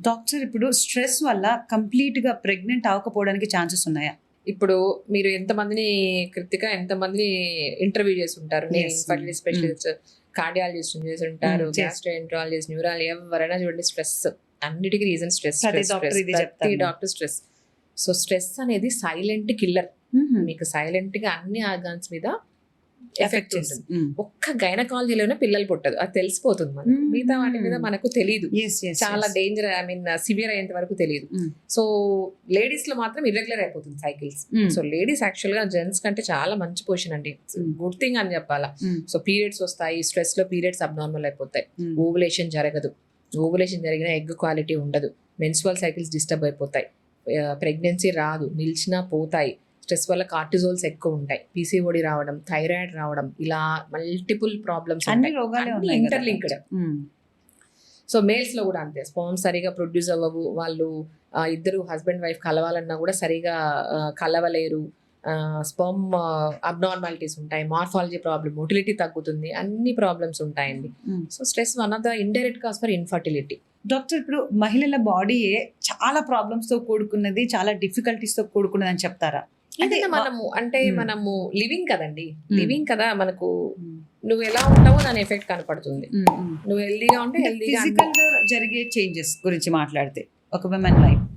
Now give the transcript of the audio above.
Doctor ఇప్పుడు stress వల్ల కంప్లీట్‌గా ప్రెగ్నెంట్ అవ్వకపోవడానికి ఛాన్సెస్ ఉన్నాయా? ఇప్పుడు మీరు ఎంతమందిని ఇంటర్వ్యూ చేసి ఉంటారు. నేను Yes. ఇన్ఫర్టిలిటీ స్పెషలిస్ట్, కార్డియాలజిస్ట్ చేసి ఉంటారు, గ్యాస్ట్రోఎంట్రాలజిస్ట్, న్యూరాలజీ, ఎవరైనా చూడండి స్ట్రెస్. అన్నిటికీ రీజన్ స్ట్రెస్. ప్రతి డాక్టర్ ఇది ప్రతి చెప్తారు. Doctor stress. సో స్ట్రెస్ అనేది సైలెంట్ కిల్లర్. మీకు సైలెంట్ గా అన్ని ఆర్గాన్స్ మీద ఎఫెక్ట్ ఉంటుంది. ఒక్క గైనకాలజీలోనే పిల్లలు పుట్టదు, అది తెలిసిపోతుంది మనకు. మిగతా వాటి మీద మనకు తెలియదు. చాలా డేంజర్, సివియర్ అయ్యేంత వరకు తెలియదు. సో లేడీస్ లో మాత్రం ఇర్రెగ్యులర్ అయిపోతుంది సైకిల్స్. సో లేడీస్ యాక్చువల్ గా జెంట్స్ కంటే చాలా మంచి పొజిషన్ అండి, గుడ్ థింగ్ అని చెప్పాలా. సో పీరియడ్స్ వస్తాయి, స్ట్రెస్ లో పీరియడ్స్ అబ్నార్మల్ అయిపోతాయి, ఓవులేషన్ జరగదు, ఓవులేషన్ జరిగిన ఎగ్ క్వాలిటీ ఉండదు, మెన్స్ట్రువల్ సైకిల్స్ డిస్టర్బ్ అయిపోతాయి, ప్రెగ్నెన్సీ రాదు, నిలిచినా పోతాయి. స్ట్రెస్ వల్ల కార్టిజోల్స్ ఎక్కువ ఉంటాయి, పీసీఓడి రావడం, థైరాయిడ్ రావడం, ఇలా multiple problems interlinked. So males లో కూడా అంతే, స్పర్మ్ సరిగా ప్రొడ్యూస్ అవ్వవు, వాళ్ళు ఇద్దరు హస్బెండ్ వైఫ్ కలవాలన్నా కూడా సరిగా కలవలేరు, స్పర్మ్ అబ్నార్మాలిటీస్ ఉంటాయి, మార్ఫాలజీ ప్రాబ్లమ్, మొటిలిటీ తగ్గుతుంది, అన్ని ప్రాబ్లమ్స్ ఉంటాయండి. So stress one of the indirect cause for infertility. Doctor ఇప్పుడు మహిళల బాడీయే చాలా ప్రాబ్లమ్స్ తో కూడుకున్నది, చాలా డిఫికల్టీస్ తో కూడుకున్నది అని చెప్తారా? మనము లివింగ్ కదండి, లివింగ్ కదా, మనకు నువ్వు ఎలా ఉంటావో దాని ఎఫెక్ట్ కనపడుతుంది. నువ్వు హెల్దీగా ఉంటే హెల్దీగా. ఫిజికల్ గా జరిగే చేంజెస్ గురించి మాట్లాడితే ఒక విమెన్ లైఫ్